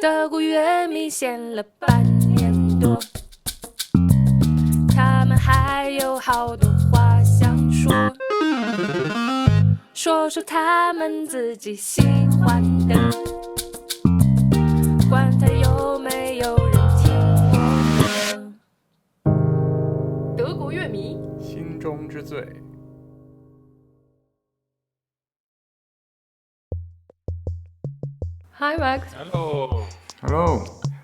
德国乐迷闲了半年多，他们还有好多话想说，说说他们自己喜欢的，管他有没有人听过呢。德国乐迷心中之最。Hi Max. Hello.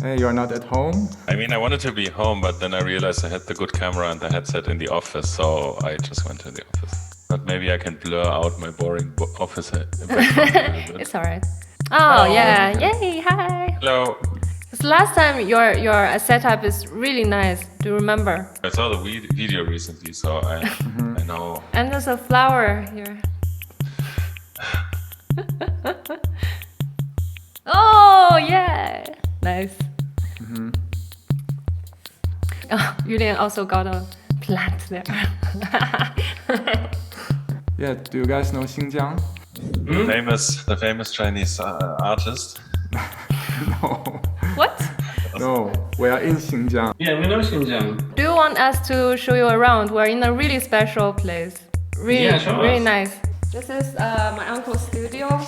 Hey, you're not at home? I mean, I wanted to be home, but then I realized I had the good camera and the headset in the office, so I just went to the office. But maybe I can blur out my boring office background a little bit. It's alright. Oh yeah, yay, hi. Hello. This last time your setup is really nice. Do you remember? I saw the video recently, so I know. And there's a flower here. Oh yeah, nice. Oh, Julian also got a plant there. Yeah, do you guys know Xinjiang? The famous Chinese artist. No. What? No, we are in Xinjiang. Yeah, we know Xinjiang. Do you want us to show you around? We're in a really special place. Really, Yeah, show really us. nice. This is my uncle's studio.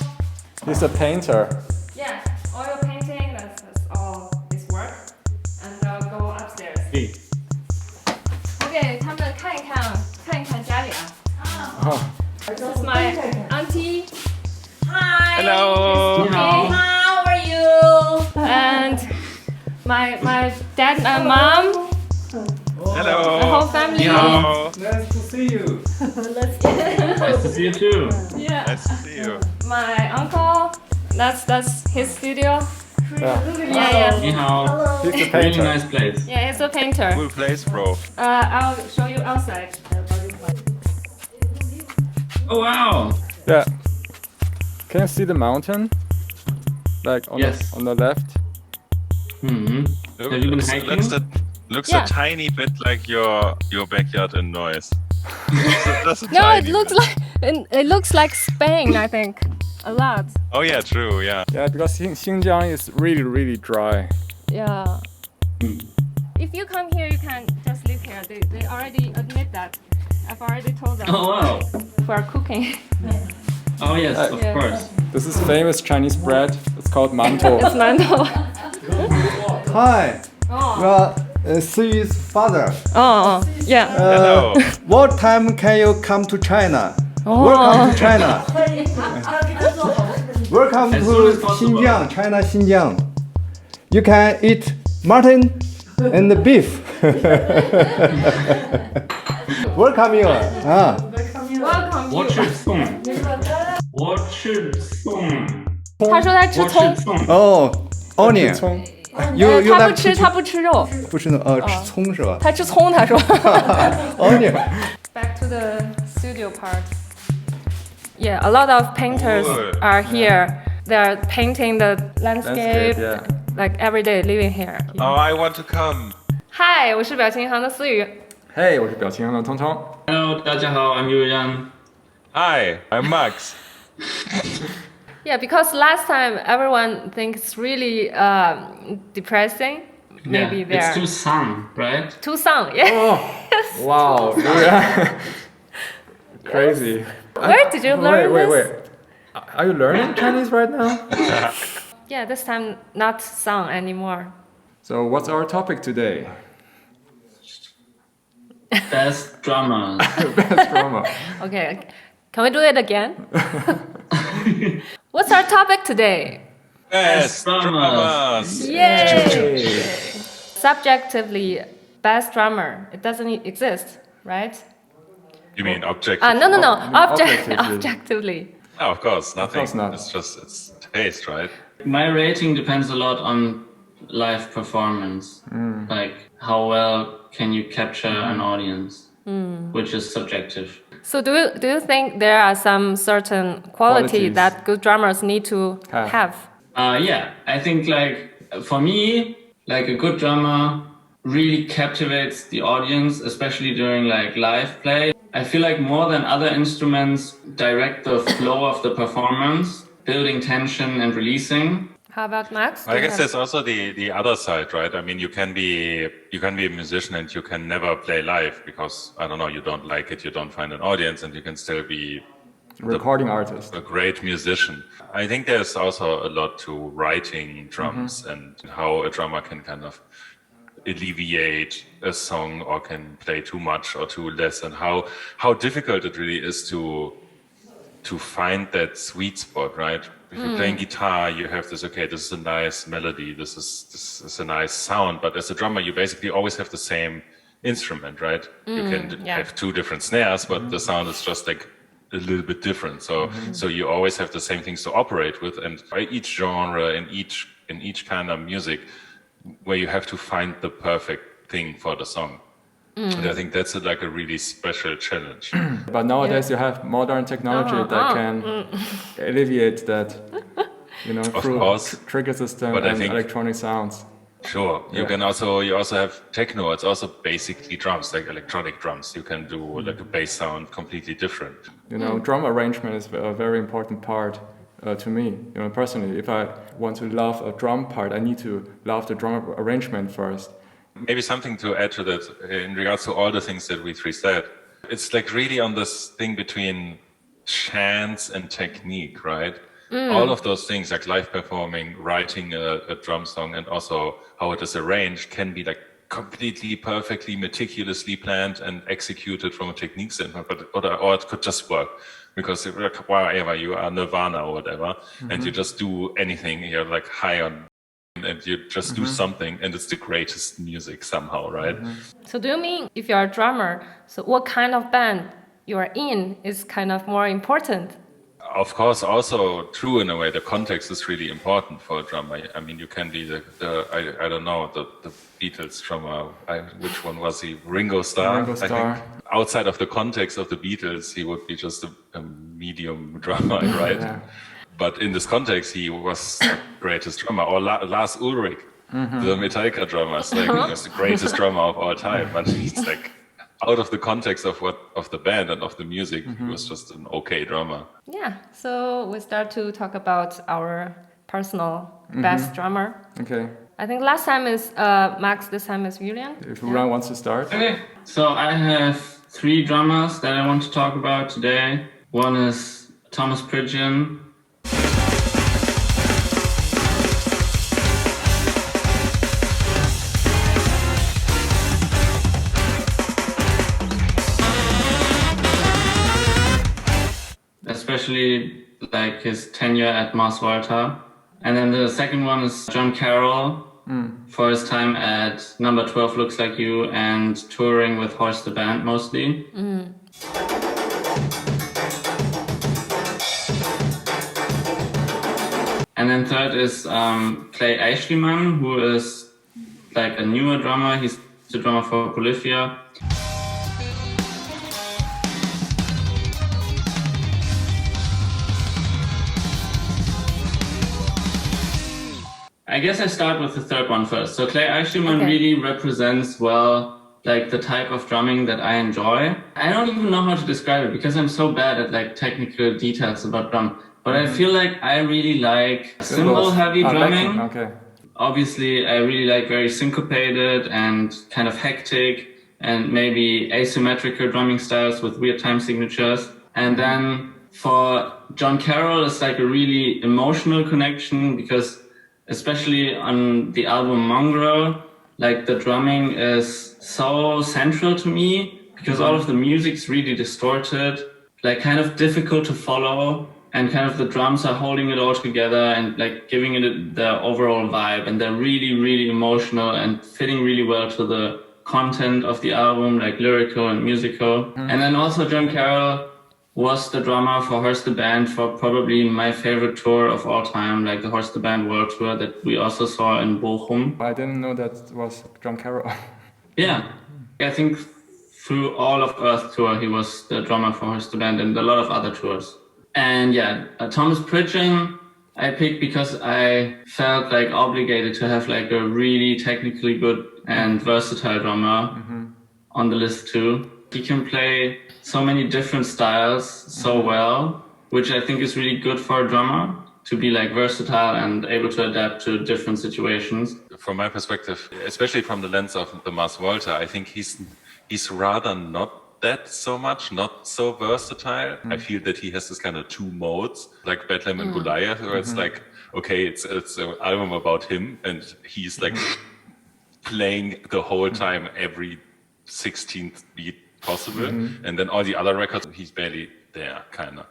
He's a painter. Yeah, oil painting. That's all his work. And I'll go upstairs. Hey. Okay, 他们看一看家里啊。Oh, This is my auntie. Hi. Hello. Okay. How are you? And my dad and mom. Hello. The whole family. Hello. nice to see you. Nice to see you too. Yeah. Nice to see you. My uncle. That's his studio. Yeah. Yeah. Ni hao. He's a Really painter. nice place. Yeah, he's a painter. Cool place, bro. I'll show you outside. Oh wow. Yeah. Can you see the mountain? Like on, Yes. on the left? Hmm. Have you been hiking? Looks Yeah. a tiny bit like your backyard in Neuss. Just a No, tiny it looks bit. like Spain. I think a lot. Oh yeah, true. Yeah. Yeah, because Xinjiang is really, really dry. Yeah. If you come here, you can just live here. They already admit that. I've already told them Oh wow. for cooking. Oh yes, of Yeah. course. This is famous Chinese bread. It's called mantou. It's mantou. Hi, Oh. well, Sui's father. Oh, yeah. Hello. What time can you come to China? Oh. Welcome to China. Welcome As to soon as possible. Xinjiang, China, Xinjiang. You can eat mutton and beef. Welcome you. Ah. Welcome 我 you. 吃葱。我吃葱。他说他吃葱我吃葱。 Oh, onion. 葱 You 他 like 不吃，他不吃肉，不吃吃葱是吧他吃葱。他说。 ？Onion. Back to the studio part. Yeah, a lot of painters Cool. are here. They are painting the landscape, Landscape, yeah. like every day living here. Oh, I want to come. Hi, 我是表情银行的思雨。 Hey, 我是表情行的通通。 Hello，大家好，I'm Julian. Hi, I'm Max. Yeah, because last time everyone thinks really depressing. Maybe Yeah, they're it's too sun, right? too sung. Yeah. Oh, wow. Yeah. Crazy. Where did you learn wait, this? wait. Are you learning Chinese right now? Yeah, this time not sung anymore. So what's our topic today? Best drummers. Best drama. Okay, can we do it again? What's our topic today? Best drummers. drummers. Yay! Subjectively, best drummer. It doesn't exist, right? You mean object? No. Objectively. Objectively. No, of course, nothing. course not. It's taste, right? My rating depends a lot on live performance. Like how well can you capture an audience, which is subjective. So do you think there are some certain quality Qualities. that good drummers need to have? Yeah, I think like for me, like a good drummer really captivates the audience, especially during like live play. I feel like more than other instruments direct the flow of the performance, building tension and releasing. How about Max? I guess there's also the other side, right? I mean, you can be a musician and you can never play live because, I don't know, you don't like it, you don't find an audience, and you can still be recording artist, a great musician. I think there's also a lot to writing drums and how a drummer can kind of alleviate a song or can play too much or too less, and how difficult it really is to find that sweet spot, right? If you're playing guitar, you have this, okay, this is a nice melody, this is a nice sound, but as a drummer, you basically always have the same instrument, right? You can have two different snares, but the sound is just like a little bit different. So you always have the same things to operate with, and by each genre, in each kind of music, where you have to find the perfect thing for the song. And I think that's like a really special challenge. But nowadays you have modern technology that can alleviate that, through trigger system and electronic sounds. Sure. You also have techno. It's also basically drums, like electronic drums. You can do like a bass sound completely different. Drum arrangement is a very important part to me. Personally, if I want to love a drum part, I need to love the drum arrangement first. Maybe something to add to that in regards to all the things that we three said. It's like really on this thing between chance and technique, right? All of those things, like live performing, writing a drum song, and also how it is arranged, can be like completely, perfectly, meticulously planned and executed from a technique standpoint, or it could just work. Because wherever you are, Nirvana or whatever, and you just do anything, you're like high on, and you just do something, and it's the greatest music somehow, right? So do you mean if you're a drummer, so what kind of band you are in is kind of more important? Of course, also true in a way. The context is really important for a drummer. I mean, you can be I don't know, the Beatles drummer. Which one was he? Ringo Starr. Ringo Starr. I think outside of the context of the Beatles, he would be just a medium drummer, right? Yeah. But in this context, he was the greatest drummer. Or Lars Ulrich, the Metallica drummer, he was the greatest drummer of all time. But he's like, out of the context of the band and of the music, he was just an okay drummer. Yeah, so we start to talk about our personal best drummer. Okay. I think last time is Max, this time is Julian. If Julian wants to start. Okay, so I have 3 drummers that I want to talk about today. One is Thomas Pridgen. Especially like his tenure at Mars Volta. And then the second one is John Karel for his time at Number 12 Looks Like You and touring with Horst the Band mostly. And then third is Clay Aeschliman, who is like a newer drummer. He's the drummer for Polyphia. I guess I start with the third one first. So Clay Aeschliman really represents well like the type of drumming that I enjoy. I don't even know how to describe it because I'm so bad at like technical details about drum. But I feel like I really like cymbal heavy drumming. Okay. Obviously, I really like very syncopated and kind of hectic and maybe asymmetrical drumming styles with weird time signatures. And then for John Karel, it's like a really emotional connection because especially on the album Mongrel, like the drumming is so central to me because all of the music's really distorted, like kind of difficult to follow, and kind of the drums are holding it all together and like giving it the overall vibe, and they're really, really emotional and fitting really well to the content of the album, like lyrical and musical. And then also John Karel was the drummer for Horst the Band for probably my favorite tour of all time, like the Horst the Band World Tour that we also saw in Bochum. I didn't know that was John Karel. Yeah, I think through all of Earth Tour, he was the drummer for Horst the Band and a lot of other tours. And yeah, Thomas Pridgen I picked because I felt like obligated to have like a really technically good and versatile drummer on the list too. He can play so many different styles so well, which I think is really good for a drummer. to be like versatile and able to adapt to different situations. From my perspective, especially from the lens of the Mars Volta, I think he's rather not that so much, not so versatile. I feel that he has this kind of two modes, like Bedlam and Goliath, where it's like, okay, it's an album about him, and he's like playing the whole time every 16th beat possible, and then all the other records, he's barely there, kind of.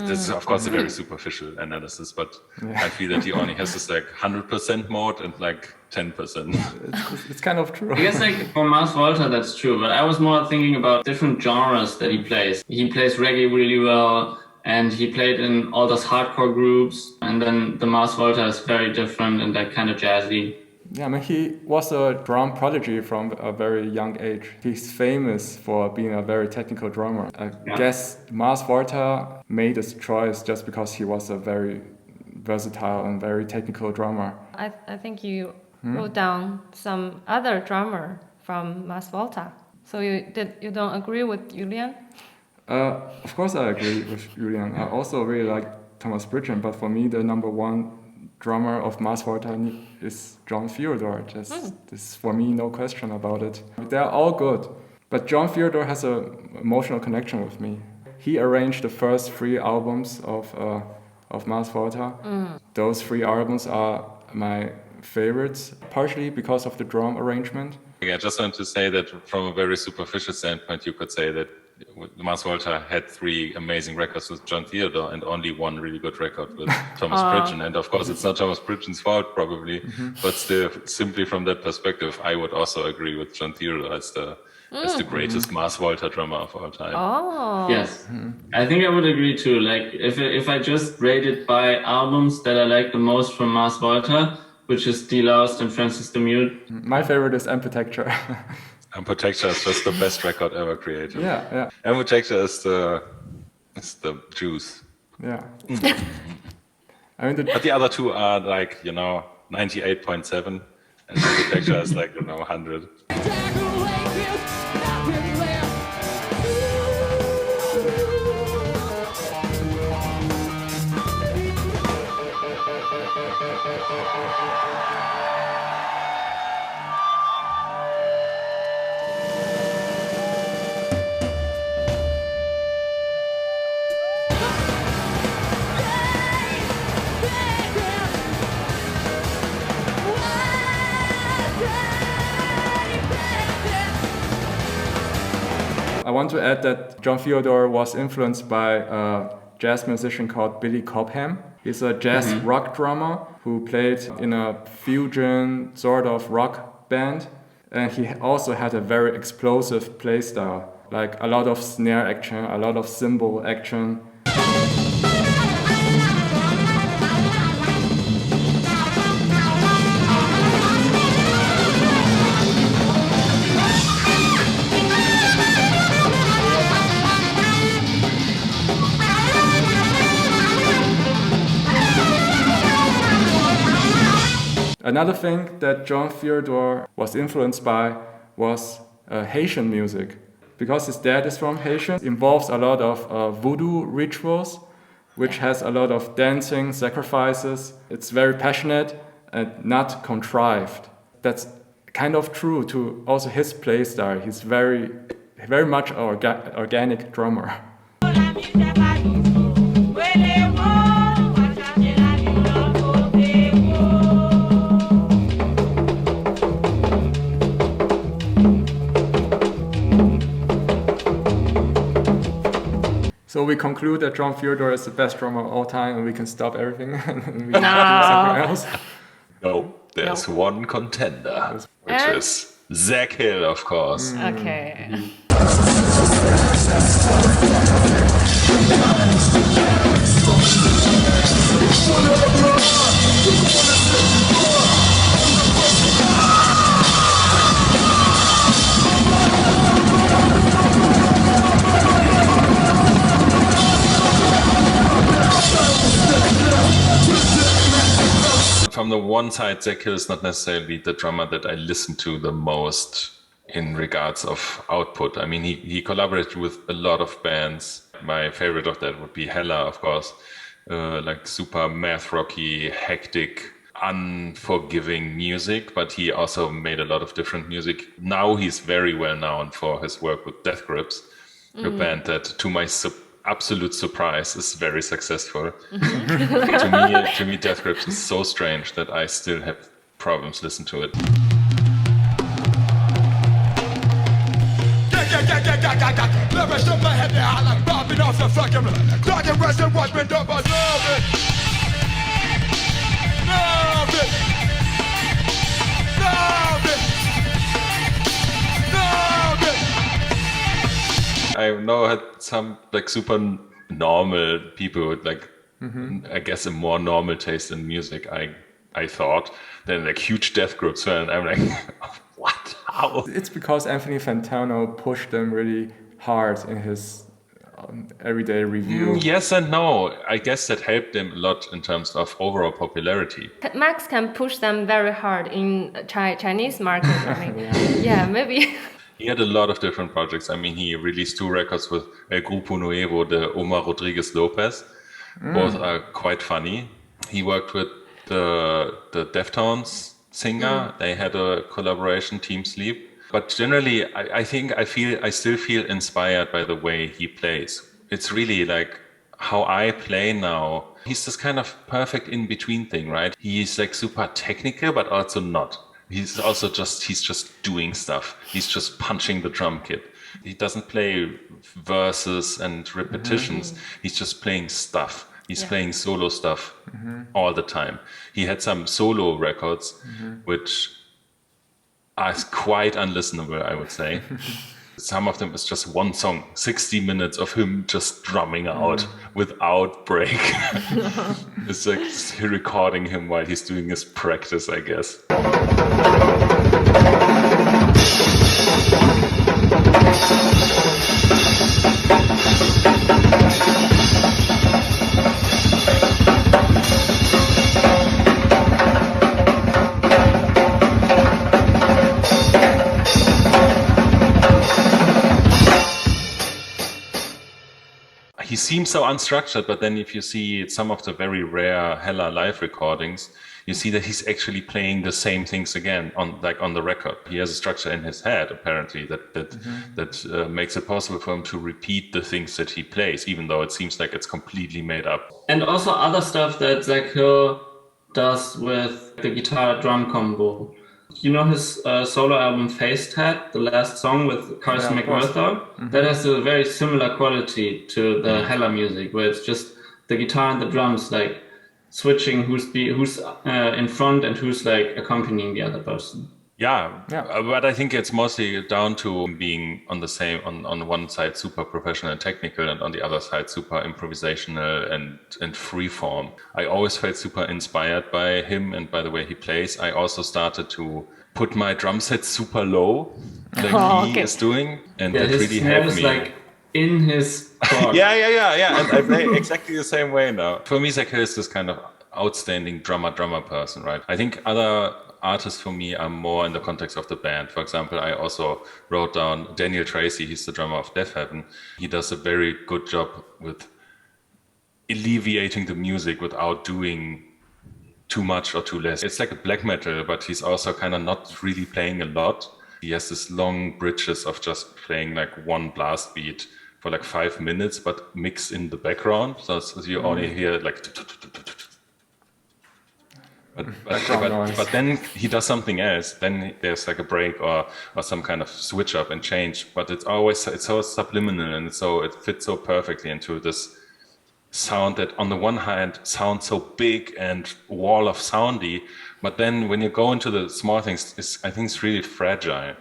This is, of course, a very superficial analysis, but I feel that he only has this like 100% mode and like 10%. It's kind of true. I guess like for Mars Volta, that's true, but I was more thinking about different genres that he plays. He plays reggae really well, and he played in all those hardcore groups, and then the Mars Volta is very different and like kind of jazzy. Yeah, I mean, he was a drum prodigy from a very young age. He's famous for being a very technical drummer. I guess Mars Volta made his choice just because he was a very versatile and very technical drummer. I think you wrote down some other drummer from Mars Volta. So you don't agree with Julian? Of course I agree with Julian. I also really like Thomas Pridgen, but for me the number one drummer of Mars Volta is John Theodore. This is for me, no question about it. They're all good, but John Theodore has an emotional connection with me. He arranged the first 3 albums of Mars Volta. Those 3 albums are my favorites, partially because of the drum arrangement. I just want to say that from a very superficial standpoint, you could say that Mars Volta had 3 amazing records with John Theodore and only 1 really good record with Thomas Pridgen. And of course, it's not Thomas Pridgen's fault, probably, but still, simply from that perspective, I would also agree with John Theodore as the greatest Mars Volta drummer of all time. Oh. Yes, I think I would agree too. Like if I just rate it by albums that I like the most from Mars Volta, which is De-Loused and Francis the Mute. My favorite is Amputecture. Amputecture is just the best record ever created. Yeah. Amputecture is the juice. Yeah. I mean, but the other 2 are like, 98.7, and Amputecture is like, 100. I want to add that John Theodore was influenced by a jazz musician called Billy Cobham. He's a jazz rock drummer who played in a fusion sort of rock band. And he also had a very explosive play style, like a lot of snare action, a lot of cymbal action. Another thing that John Theodore was influenced by was Haitian music. Because his dad is from Haitian, it involves a lot of voodoo rituals, which has a lot of dancing, sacrifices. It's very passionate and not contrived. That's kind of true to also his play style. He's very much an organic drummer. So we conclude that John Theodore is the best drummer of all time, and we can stop everything and we can do something else. No, there's one contender, which is Zach Hill, of course. Okay. the one side, Zach Hill is not necessarily the drummer that I listen to the most in regards of output. I mean, he collaborated with a lot of bands. My favorite of that would be Hella, of course, like super math rocky, hectic, unforgiving music, but he also made a lot of different music. Now he's very well known for his work with Death Grips, a band that, to my absolute surprise, is very successful. To me, Death Grips is so strange that I still have problems listening to it. I know had some like super normal people with like I guess a more normal taste in music. I thought than like huge Death Grips fan. I'm like, what? How? It's because Anthony Fantano pushed them really hard in his everyday review. Yes and no. I guess that helped them a lot in terms of overall popularity. Max can push them very hard in Chinese market. I mean, yeah, maybe. He had a lot of different projects. I mean, he released 2 records with El Grupo Nuevo de Omar Rodriguez Lopez. Both are quite funny. He worked with the Deftones singer. They had a collaboration, Team Sleep. But generally, I still feel inspired by the way he plays. It's really like how I play now. He's this kind of perfect in-between thing, right? He's like super technical, but also not. He's just doing stuff. He's just punching the drum kit. He doesn't play verses and repetitions. He's just playing stuff. He's playing solo stuff all the time. He had some solo records, which are quite unlistenable, I would say. Some of them is just one song, 60 minutes of him just drumming out without break. It's like recording him while he's doing his practice, I guess. He seems so unstructured, but then if you see some of the very rare Hella live recordings, you see that he's actually playing the same things again on the record. He has a structure in his head, apparently, that makes it possible for him to repeat the things that he plays, even though it seems like it's completely made up. And also other stuff that Zach Hill does with the guitar-drum combo. You know his solo album Face Tat, the last song with Carson McWhirter? That has a very similar quality to the Hella music, where it's just the guitar and the drums like switching who's in front and who's like accompanying the other person. Yeah. But I think it's mostly down to being on one side super professional and technical, and on the other side super improvisational and free form. I always felt super inspired by him and by the way he plays. I also started to put my drum set super low, like he is doing, and that really helped me. Like in his chord. Yeah. And I play exactly the same way now. For me, Zach Hill is this kind of outstanding drummer person, right? I think other artists for me are more in the context of the band. For example, I also wrote down Daniel Tracy. He's the drummer of Deafheaven. He does a very good job with alleviating the music without doing too much or too less. It's like a black metal, but he's also kind of not really playing a lot. He has this long bridges of just playing like one blast beat for like 5 minutes, but mixed in the background. So you only hear like... But then he does something else. Then there's like a break or some kind of switch up and change. But it's so subliminal, and it fits so perfectly into this sound that on the one hand sounds so big and wall of soundy, but then when you go into the small things, I think it's really fragile.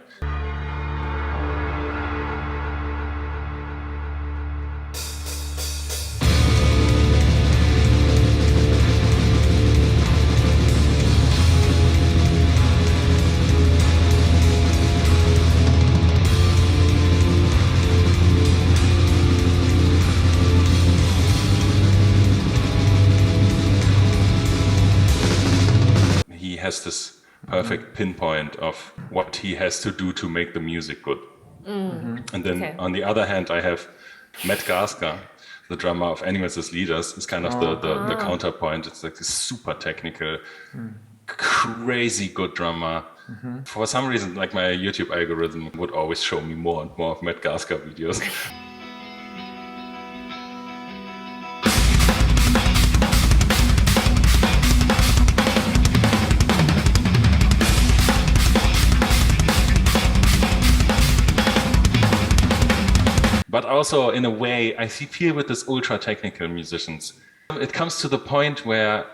has this perfect pinpoint of what he has to do to make the music good. And then on the other hand, I have Matt Garstka, the drummer of Animals as Leaders, is kind of the counterpoint. It's like this super technical, crazy good drummer. For some reason, like my YouTube algorithm would always show me more and more of Matt Garstka videos. But also, in a way, I feel with these ultra technical musicians, it comes to the point where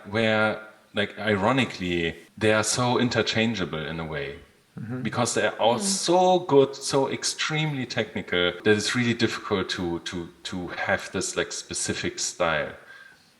like, ironically, they are so interchangeable in a way. Because they are all so good, so extremely technical, that it's really difficult to have this like specific style.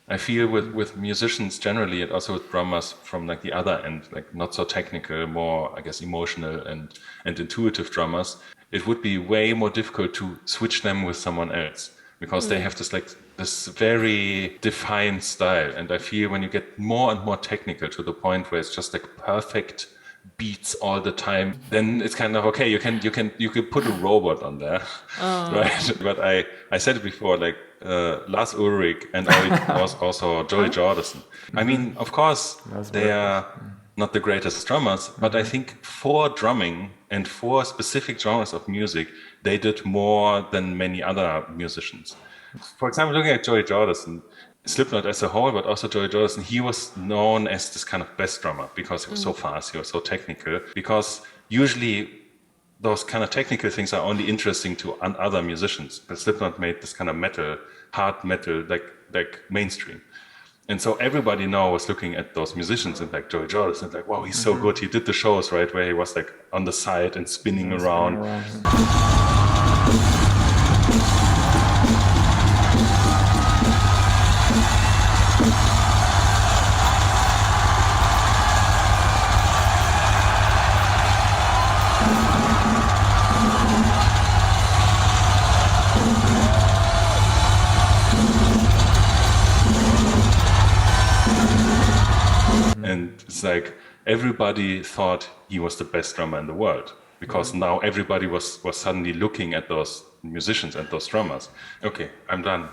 I feel with musicians generally, and also with drummers from like the other end, like not so technical, more, I guess, emotional and intuitive drummers, it would be way more difficult to switch them with someone else, because they have this very defined style. And I feel when you get more and more technical to the point where it's just like perfect beats all the time, then it's kind of okay, you can put a robot on there, right? But I said it before, like Lars Ulrich and also Joey Jordison. I mean, of course, they are not the greatest drummers, but I think for drumming and for specific genres of music, they did more than many other musicians. For example, looking at Joey Jordison, Slipknot as a whole, but also Joey Jordison, he was known as this kind of best drummer because he was so fast, he was so technical, because usually those kind of technical things are only interesting to other musicians. But Slipknot made this kind of metal, hard metal, like mainstream. And so everybody now was looking at those musicians and like Joey Jordison, and like, wow, he's so good. He did the shows, right, where he was like on the side and spinning around. And it's like everybody thought he was the best drummer in the world, because now everybody was suddenly looking at those musicians and those drummers. Okay, I'm done.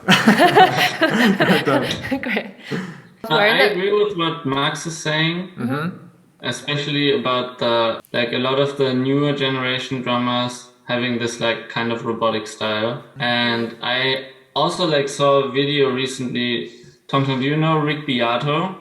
Great. I agree with what Max is saying, especially about a lot of the newer generation drummers having this like kind of robotic style. And I also like saw a video recently. Tom, do you know Rick Beato?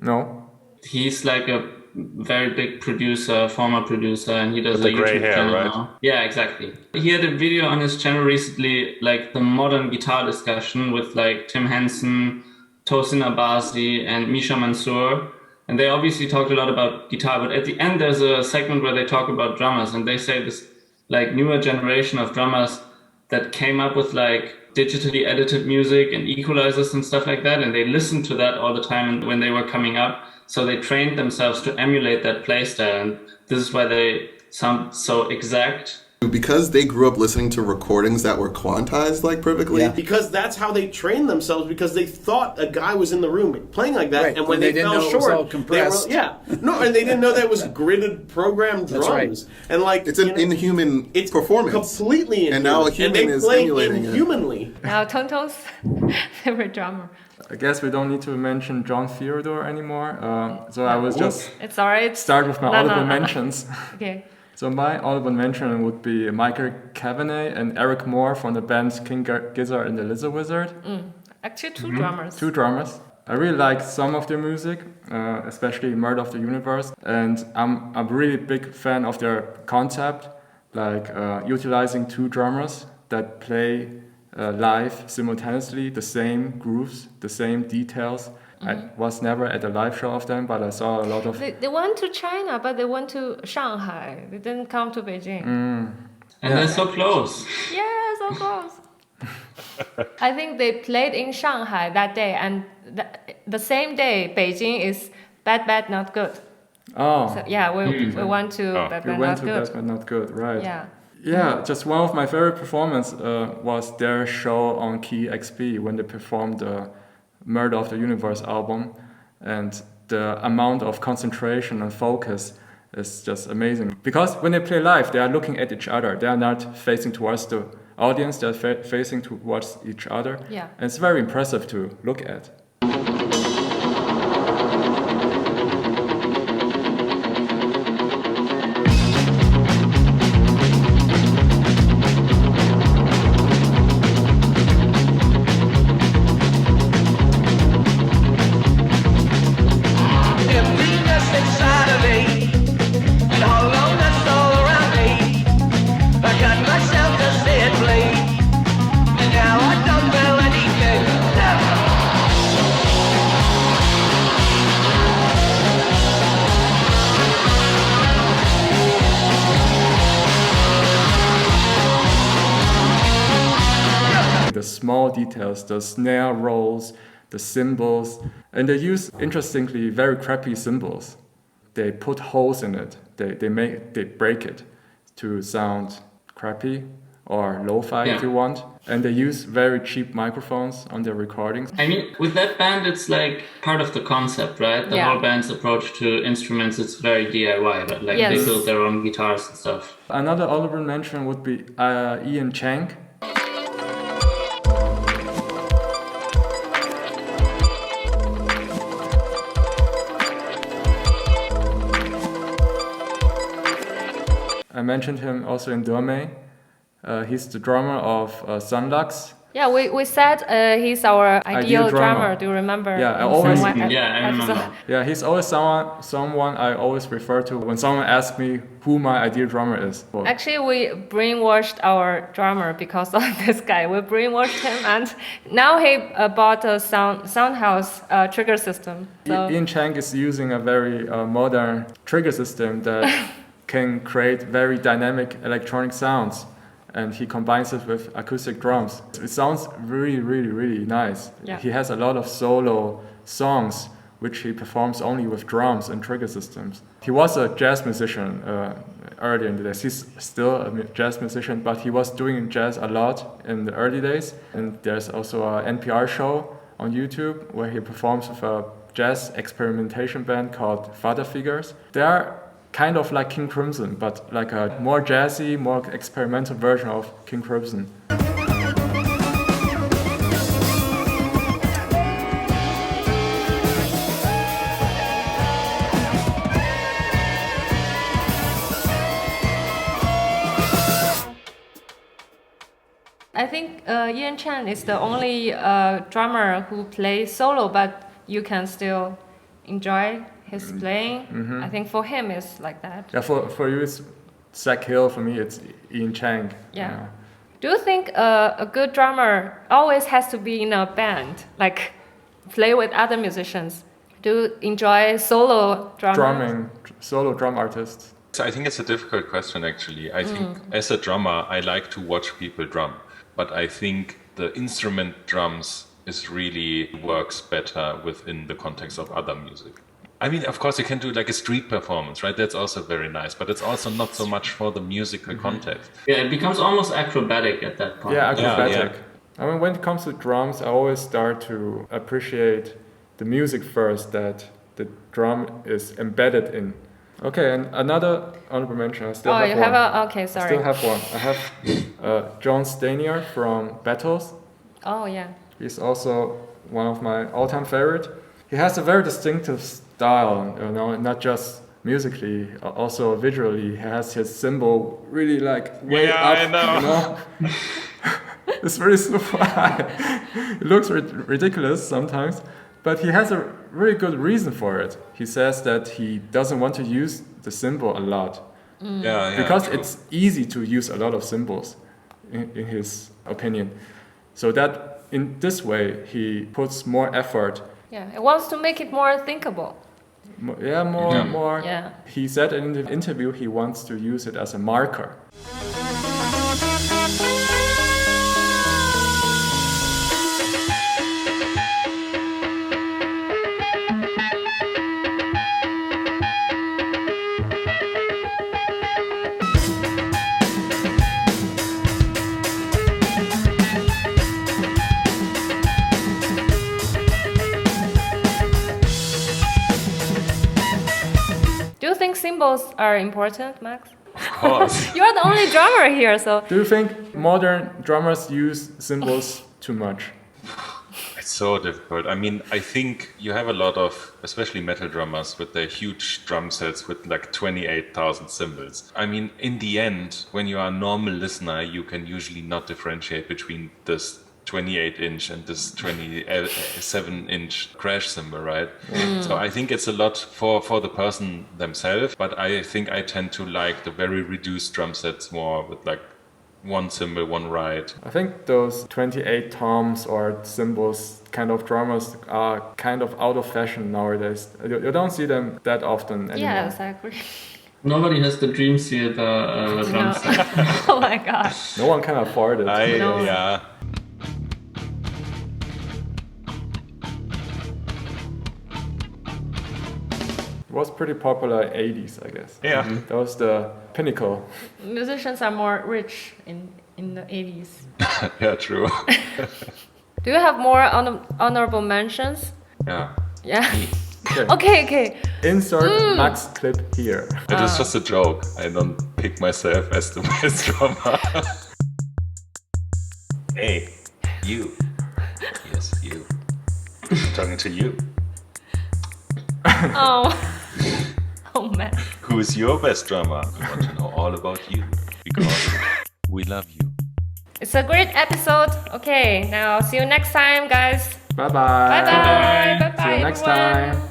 No. He's like a very big producer, former producer, and he does with a the gray YouTube hair, channel right? now. Yeah, exactly. He had a video on his channel recently, like the modern guitar discussion with like Tim Henson, Tosin Abasi, and Misha Mansour. And they obviously talked a lot about guitar, but at the end there's a segment where they talk about drummers, and they say this like newer generation of drummers that came up with like digitally edited music and equalizers and stuff like that, and they listened to that all the time when they were coming up. So they trained themselves to emulate that playstyle, and this is why they sound so exact. Because they grew up listening to recordings that were quantized like perfectly. Yeah. Because that's how they trained themselves, because they thought a guy was in the room playing like that, Right. and when they didn't fell know short, it was all compressed. and they didn't know that it was gridded programmed drums. That's right. And like It's an inhuman performance. Completely inhuman. And now a human and they is play emulating it. inhumanly. Now Tonto's favorite drummer. I guess we don't need to mention John Theodore anymore. So I was just It's alright. start with my audible mentions. Okay. So my audible mention would be Michael Cavanagh and Eric Moore from the bands King Gizzard and the Lizard Wizard. Actually, two drummers. Two drummers. I really like some of their music, especially Murder of the Universe, and I'm a really big fan of their concept, like utilizing two drummers that play live simultaneously, the same grooves, the same details. I was never at a live show of them, but I saw a lot of... They went to China, but they went to Shanghai. They didn't come to Beijing. And they're so close. Yeah, so close. I think they played in Shanghai that day, and the same day, Beijing is bad, bad, not good. Oh, So yeah, we went to bad, we bad, went not to good. Best But Not Good, right. Yeah. Yeah, just one of my favorite performances was their show on Key XP when they performed the Murder of the Universe album. And the amount of concentration and focus is just amazing. Because when they play live, they are looking at each other. They are not facing towards the audience, they are facing towards each other. Yeah. And it's very impressive to look at. The small details, the snare rolls, the cymbals, and they use, interestingly, very crappy cymbals. They put holes in it. They break it to sound crappy or lo-fi if you want. And they use very cheap microphones on their recordings. I mean, with that band, it's like part of the concept, right? The whole band's approach to instruments is very DIY, but like they build their own guitars and stuff. Another honorable mention would be Ian Chang. I mentioned him also in Dorme. He's the drummer of Sunlux. Yeah, we said he's our ideal drummer. Do you remember? Yeah, I always. I remember. Yeah, he's always someone I always refer to when someone asks me who my ideal drummer is. Well, actually, we brainwashed our drummer because of this guy. We brainwashed him, and now he bought a Soundhouse trigger system. So. Ian Chang is using a very modern trigger system that can create very dynamic electronic sounds. And he combines it with acoustic drums. It sounds really, really, really nice. Yeah. He has a lot of solo songs which he performs only with drums and trigger systems. He was a jazz musician earlier in the days. He's still a jazz musician, but he was doing jazz a lot in the early days. And there's also an NPR show on YouTube where he performs with a jazz experimentation band called Father Figures. They are kind of like King Crimson, but like a more jazzy, more experimental version of King Crimson. I think Ian Chan is the only drummer who plays solo, but you can still enjoy his playing. I think for him it's like that. Yeah, for you it's Zach Hill, for me it's Ian Chang. Yeah. Do you think a good drummer always has to be in a band, like play with other musicians? Do you enjoy solo drumming? Solo drum artists. So I think it's a difficult question, actually. I think as a drummer, I like to watch people drum, but I think the instrument drums really works better within the context of other music. I mean, of course, you can do like a street performance, right? That's also very nice, but it's also not so much for the musical context. Yeah, it becomes almost acrobatic at that point. Yeah, acrobatic. Yeah. I mean, when it comes to drums, I always start to appreciate the music first that the drum is embedded in. Okay, and another honorable mention, I still have you one. okay, sorry. I still have one. I have John Stanier from Battles. Oh, yeah. He's also one of my all-time favorite. He has a very distinctive style, you know, not just musically, also visually. He has his cymbal really like way up, I know. you know? It's really super high. It looks ridiculous sometimes, but he has a really good reason for it. He says that he doesn't want to use the cymbal a lot. Because it's easy to use a lot of cymbals, in his opinion. So that in this way, he puts more effort. Yeah, it wants to make it more thinkable. More. Yeah. He said in the interview he wants to use it as a marker. cymbals are important, Max? Of course. You're the only drummer here, so. Do you think modern drummers use cymbals too much? It's so difficult. I mean, I think you have a lot of, especially metal drummers with their huge drum sets with like 28,000 cymbals. I mean, in the end, when you are a normal listener, you can usually not differentiate between this 28-inch and this 27-inch crash cymbal, right? So I think it's a lot for the person themselves, but I think I tend to like the very reduced drum sets more with like one cymbal, one ride. I think those 28 toms or cymbals kind of drummers are kind of out of fashion nowadays. You don't see them that often anymore. Yes, I agree. Nobody has the Dream Theater drum set. Oh my god. No one can afford it. No. Yeah. It was pretty popular in 80s, I guess. Yeah. That was the pinnacle. Musicians are more rich in the 80s. Yeah, true. Do you have more honorable mentions? Yeah. Yeah. Okay. Okay. Insert Max clip here. It was just a joke. I don't pick myself as the best drummer. Hey, you. Yes, you. I'm talking to you. Oh. Oh man. Who is your best drummer? We want to know all about you because we love you. It's a great episode. Okay, now see you next time, guys. Bye-bye. Bye-bye. Bye-bye. See you next everyone. time.